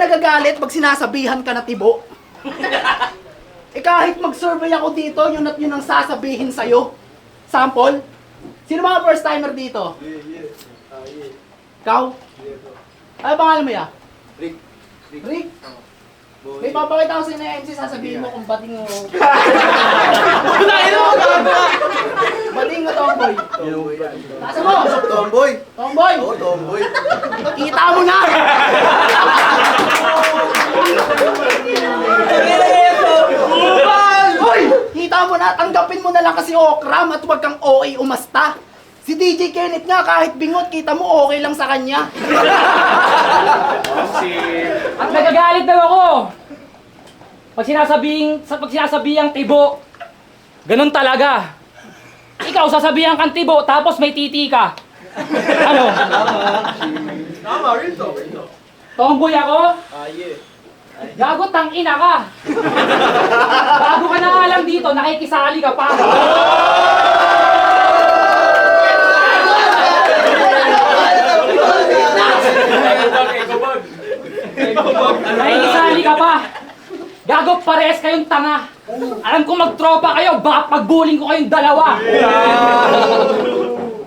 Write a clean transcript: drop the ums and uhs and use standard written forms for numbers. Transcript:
nagagalit pag sinasabihan ka na tibo? Eh kahit mag-survey ako dito, yun at yun ang sasabihin sa'yo. Sample? Sino mga first timer dito? Ikaw? Ano pangalan mo ya? Rick. Rick? May papakita ko sa inyo na MC, sasabihin mo kung bating mo. Bating mo, tomboy. Nasa mo? Tomboy. Tomboy? Oo, tomboy. Kita mo na! Hoy! Kita mo na, tanggapin mo na lang kasi okram at huwag kang OA umasta. Si DJ Kenneth nga, kahit bingot, kita mo okay lang sa kanya. At nagagalit daw ako. Pag sinasabihang tibo, ganun talaga. Ikaw sasabihan kang tibo, tapos may titi ka. Ano? Tama, real talk, real talk. Tomboy ako? Yeah. Gago, tangina ka. Bago ka na nga lang dito, nakikisali ka pa. Nakikisali ka pa. Gago, parehas kayong tanga. Alam ko magtropa kayo, baka pag-bullying ko kayong dalawa.